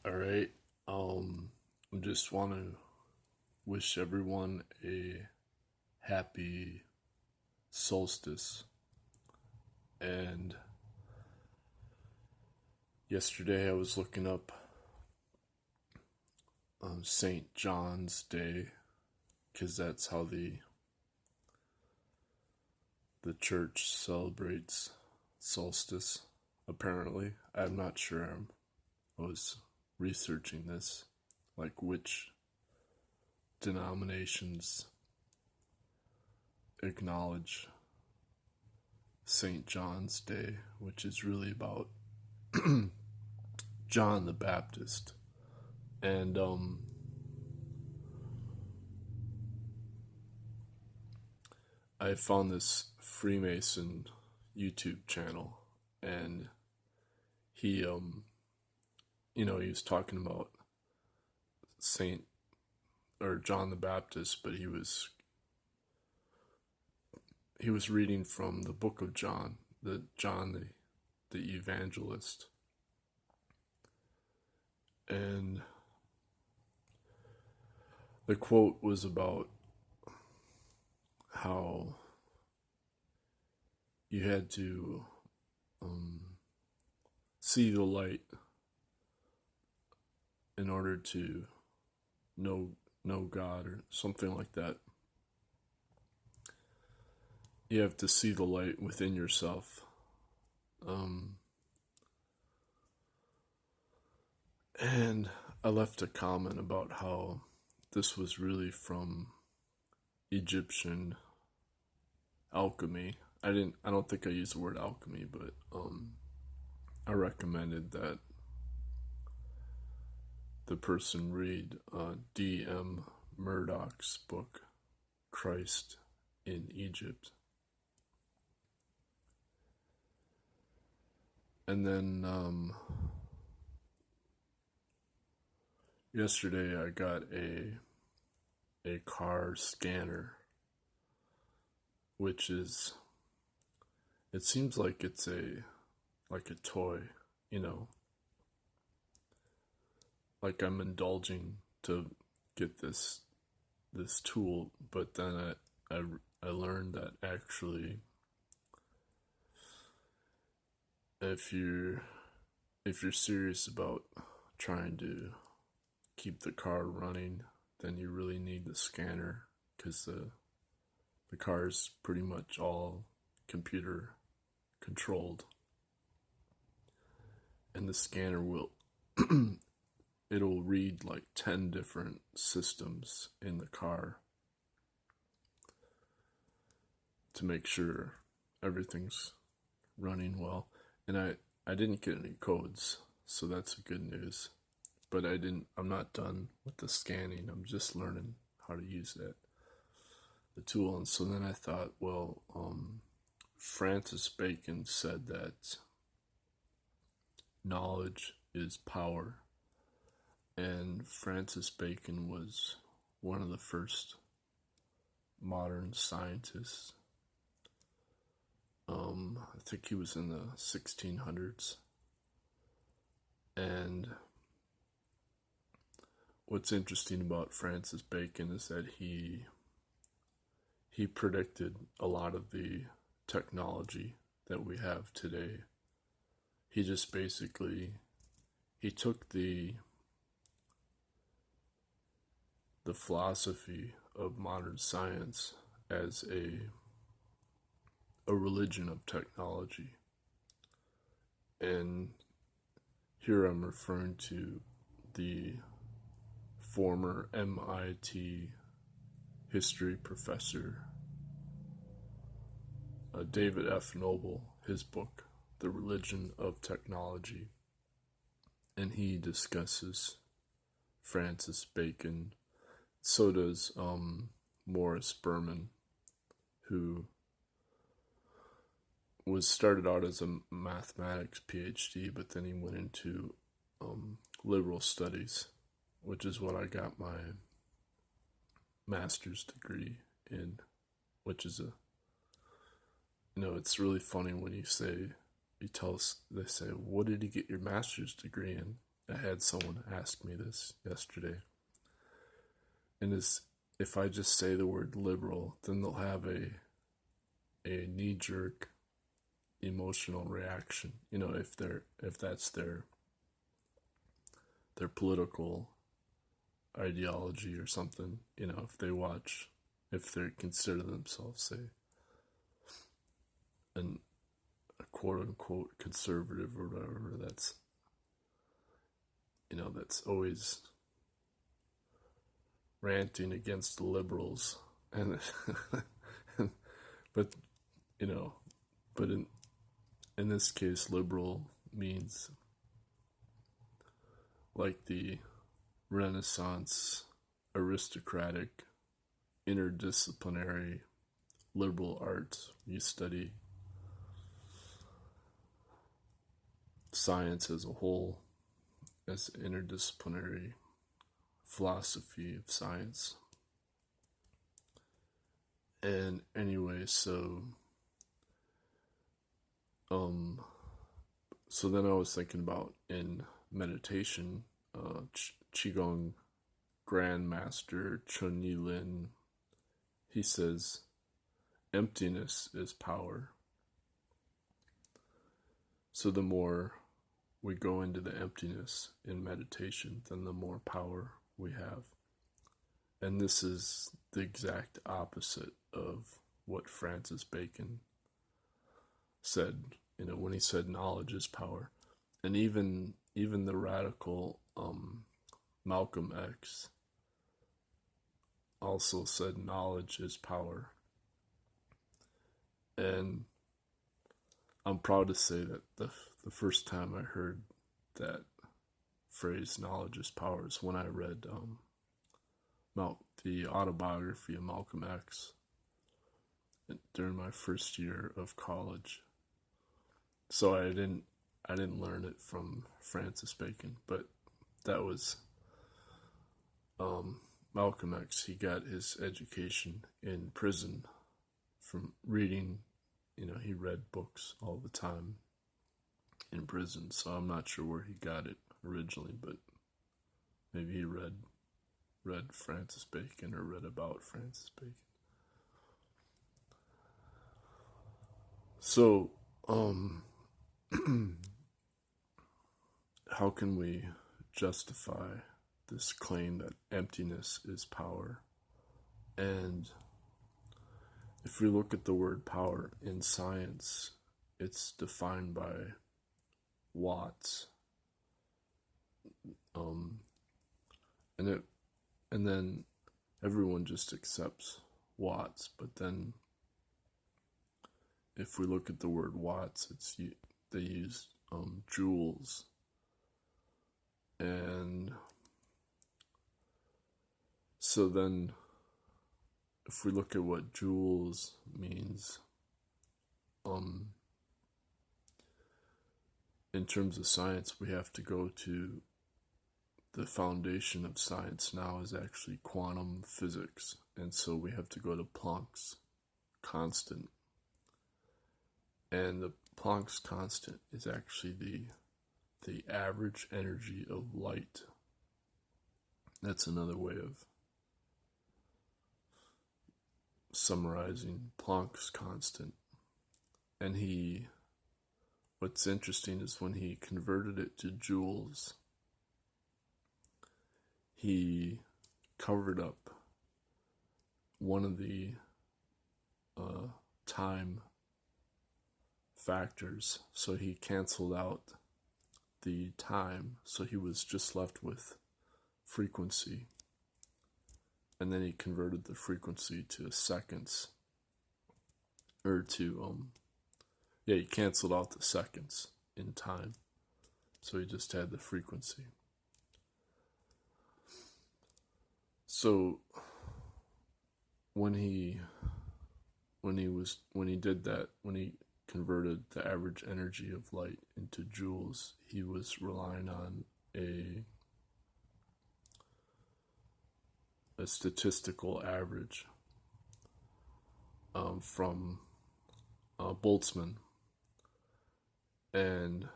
All right. I just want to wish everyone a happy solstice. And yesterday I was looking up St. John's Day because that's how the church celebrates solstice. Apparently, I'm not sure. I was researching this, like which denominations acknowledge St. John's Day, which is really about John the Baptist. And I found this Freemason YouTube channel, and he he was talking about Saint or John the Baptist, but he was reading from the book of John, the evangelist. And the quote was about how you had to see the light in order to know God, or something like that. You have to see the light within yourself. And I left a comment about how this was really from Egyptian alchemy. I don't think I used the word alchemy, but I recommended that the person read D.M. Murdoch's book, Christ in Egypt. And then yesterday I got a car scanner, which is, it seems like it's like a toy, like I'm indulging to get this tool, but then I learned that actually if you're serious about trying to keep the car running, then you really need the scanner, because the car is pretty much all computer controlled, and the scanner will it'll read like 10 different systems in the car to make sure everything's running well. And I didn't get any codes, so that's good news. But I'm not done with the scanning. I'm just learning how to use the tool. And so then I thought, well, Francis Bacon said that knowledge is power. And Francis Bacon was one of the first modern scientists. I think he was in the 1600s. And what's interesting about Francis Bacon is that he predicted a lot of the technology that we have today. He just basically, he took the philosophy of modern science as a religion of technology. And here I'm referring to the former MIT history professor, David F. Noble, his book, The Religion of Technology. And he discusses Francis Bacon. So does Morris Berman, who was started out as a mathematics PhD, but then he went into liberal studies, which is what I got my master's degree in, which is it's really funny when they say, what did you get your master's degree in? I had someone ask me this yesterday, and if I just say the word liberal, then they'll have a knee-jerk emotional reaction. If that's their political ideology or something. If they consider themselves, say, a quote unquote conservative or whatever, that's always ranting against the liberals, and but in this case, liberal means like the Renaissance aristocratic interdisciplinary liberal arts. You study science as a whole, as interdisciplinary philosophy of science. And anyway, so then I was thinking about in meditation, Qigong Grandmaster Chun Yi-Lin, he says, emptiness is power. So the more we go into the emptiness in meditation, then the more power we have. And this is the exact opposite of what Francis Bacon said, when he said knowledge is power. And even the radical Malcolm X also said knowledge is power. And I'm proud to say that the first time I heard that phrase, knowledge is power, is when I read the autobiography of Malcolm X during my first year of college. So I didn't learn it from Francis Bacon, but that was Malcolm X. He got his education in prison from reading. He read books all the time in prison, so I'm not sure where he got it originally, but maybe he read Francis Bacon or read about Francis Bacon. So, how can we justify this claim that emptiness is power? And if we look at the word power in science, it's defined by watts. And then everyone just accepts watts. But then if we look at the word watts, they use joules. And so then if we look at what joules means, in terms of science, we have to go to the foundation of science now is actually quantum physics. And so we have to go to Planck's constant. And the Planck's constant is actually the average energy of light. That's another way of summarizing Planck's constant. And what's interesting is when he converted it to joules, he covered up one of the time factors. So he canceled out the time, so he was just left with frequency. And then he converted the frequency to seconds. He canceled out the seconds in time. So he just had the frequency. So when he did that, when he converted the average energy of light into joules, he was relying on a statistical average from Boltzmann. And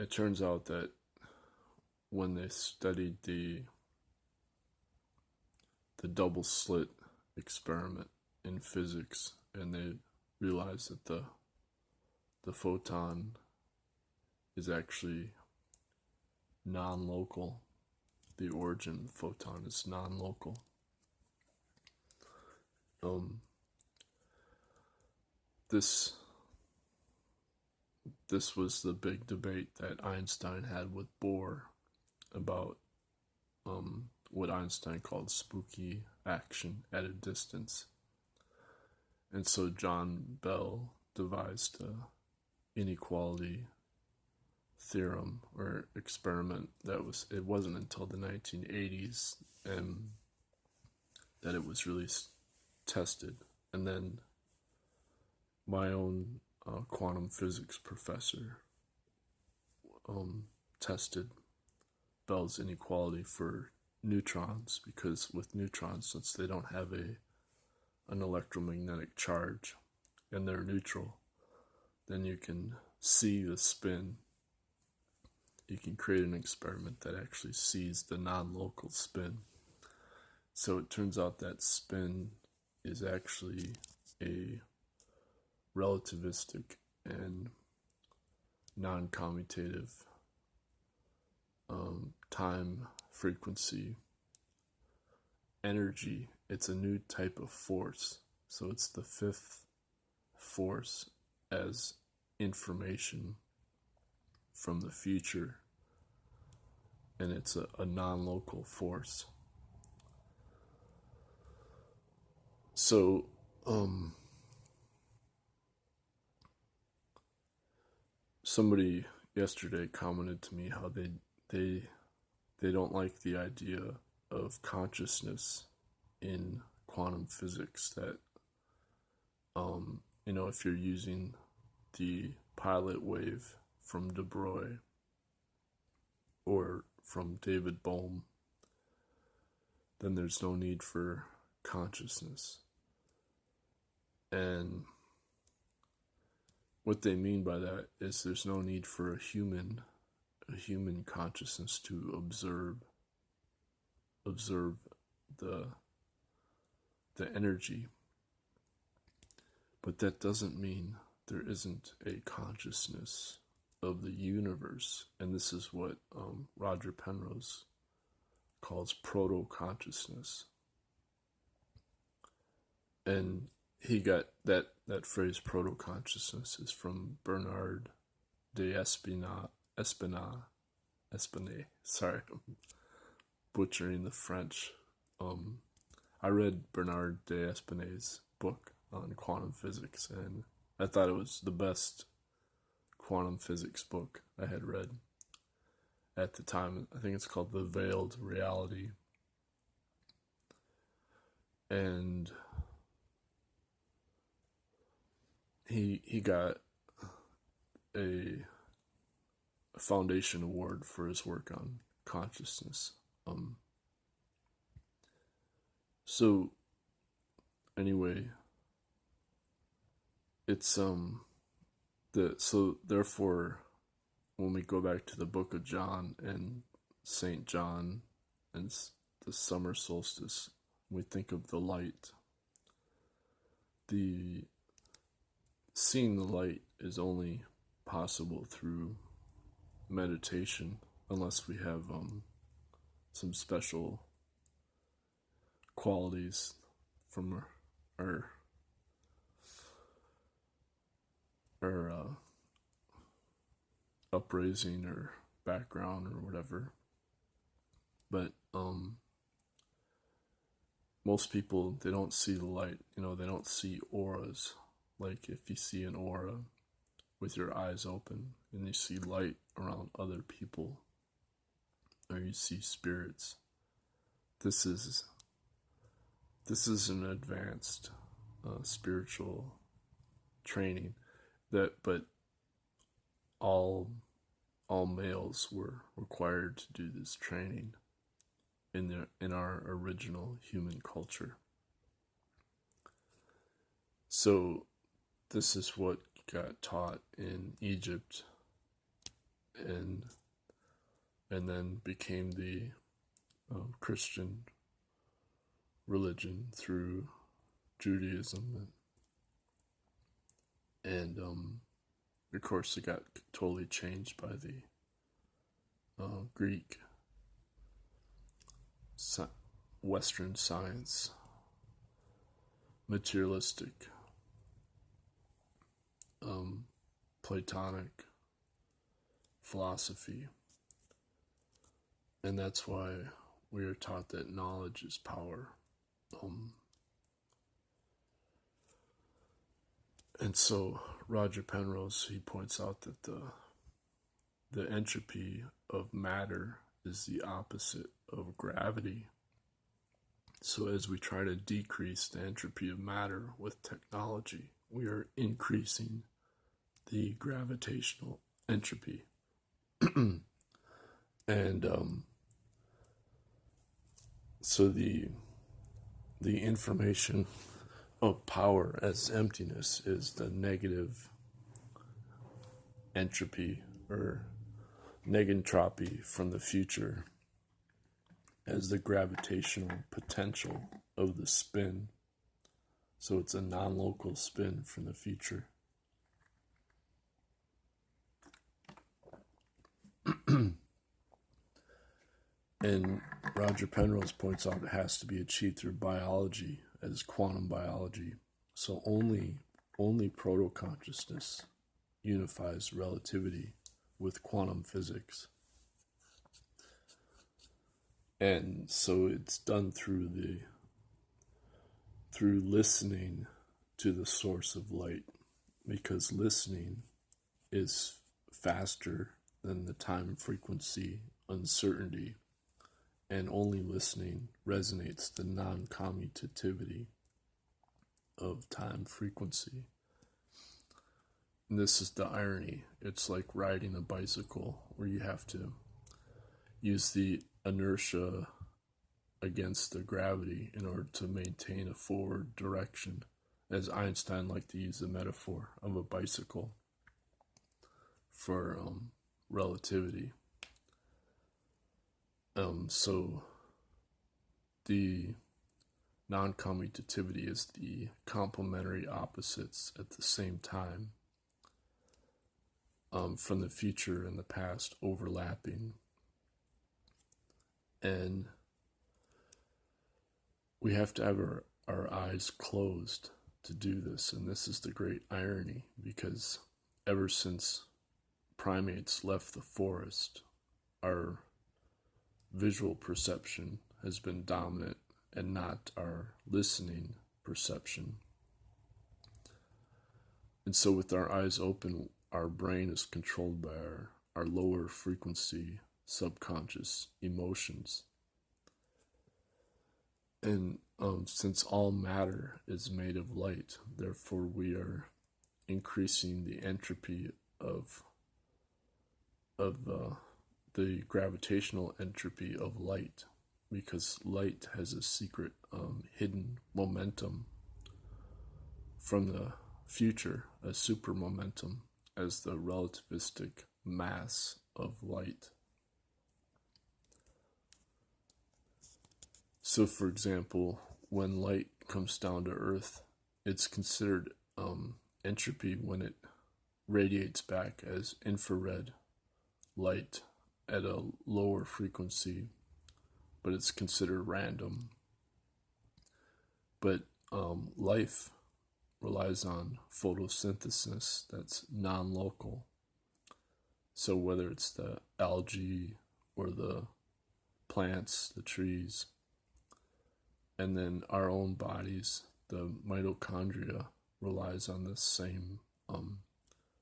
it turns out that when they studied the double slit experiment in physics, and they realized that the photon is actually non-local. The origin of the photon is non-local. This was the big debate that Einstein had with Bohr about what Einstein called spooky action at a distance. And so John Bell devised a inequality theorem or experiment it wasn't until the 1980s that it was really tested. And then my own quantum physics professor tested Bell's inequality for neutrons, because with neutrons, since they don't have an electromagnetic charge and they're neutral, then you can see the spin. You can create an experiment that actually sees the non-local spin. So it turns out that spin is actually a relativistic and non-commutative time frequency energy. It's a new type of force. So it's the fifth force as information from the future, and it's a non-local force. So somebody yesterday commented to me how they don't like the idea of consciousness in quantum physics, that if you're using the pilot wave from De Broglie or from David Bohm, then there's no need for consciousness. And what they mean by that is there's no need for a human consciousness to observe the energy. But that doesn't mean there isn't a consciousness of the universe. And this is what Roger Penrose calls protoconsciousness. And he got that phrase protoconsciousness is from Bernard de Espinay. Sorry, I'm butchering the French. I read Bernard de Espinay's book on quantum physics, and I thought it was the best quantum physics book I had read at the time. I think it's called The Veiled Reality. And he got a foundation award for his work on consciousness. So anyway, it's so therefore, when we go back to the book of John and Saint John and the summer solstice, we think of the light. Seeing the light is only possible through meditation, unless we have some special qualities from our upraising or background or whatever. But most people, they don't see the light. They don't see auras. Like if you see an aura with your eyes open and you see light around other people, or you see spirits, this is an advanced spiritual training but all males were required to do this training in our original human culture. So this is what got taught in Egypt and then became the Christian religion through Judaism, and of course it got totally changed by the Greek Western science, materialistic, Platonic philosophy, and that's why we are taught that knowledge is power. And so Roger Penrose, he points out that the entropy of matter is the opposite of gravity. So as we try to decrease the entropy of matter with technology, we are increasing the gravitational entropy. And so the information of power as emptiness is the negative entropy or negentropy from the future as the gravitational potential of the spin. So it's a non-local spin from the future. And Roger Penrose points out it has to be achieved through biology as quantum biology. So only protoconsciousness unifies relativity with quantum physics. And so it's done through listening to the source of light, because listening is faster than the time frequency uncertainty, and only listening resonates the non-commutativity of time frequency. And this is the irony. It's like riding a bicycle where you have to use the inertia against the gravity in order to maintain a forward direction, as Einstein liked to use the metaphor of a bicycle for relativity. So the non-commutativity is the complementary opposites at the same time, from the future and the past overlapping. And we have to have our eyes closed to do this. And this is the great irony, because ever since primates left the forest, our visual perception has been dominant and not our listening perception. And so with our eyes open, our brain is controlled by our lower frequency subconscious emotions. And since all matter is made of light, therefore we are increasing the entropy of the gravitational entropy of light, because light has a secret hidden momentum from the future, a super momentum, as the relativistic mass of light. So for example, when light comes down to Earth, it's considered entropy when it radiates back as infrared light at a lower frequency, but it's considered random. But life relies on photosynthesis that's non-local. So whether it's the algae or the plants, the trees, and then our own bodies, the mitochondria relies on this same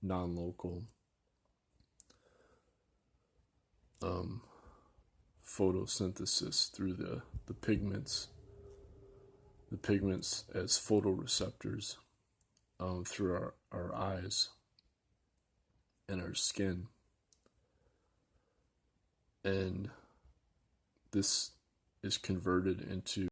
non-local photosynthesis through the pigments as photoreceptors through our eyes and our skin. And this is converted into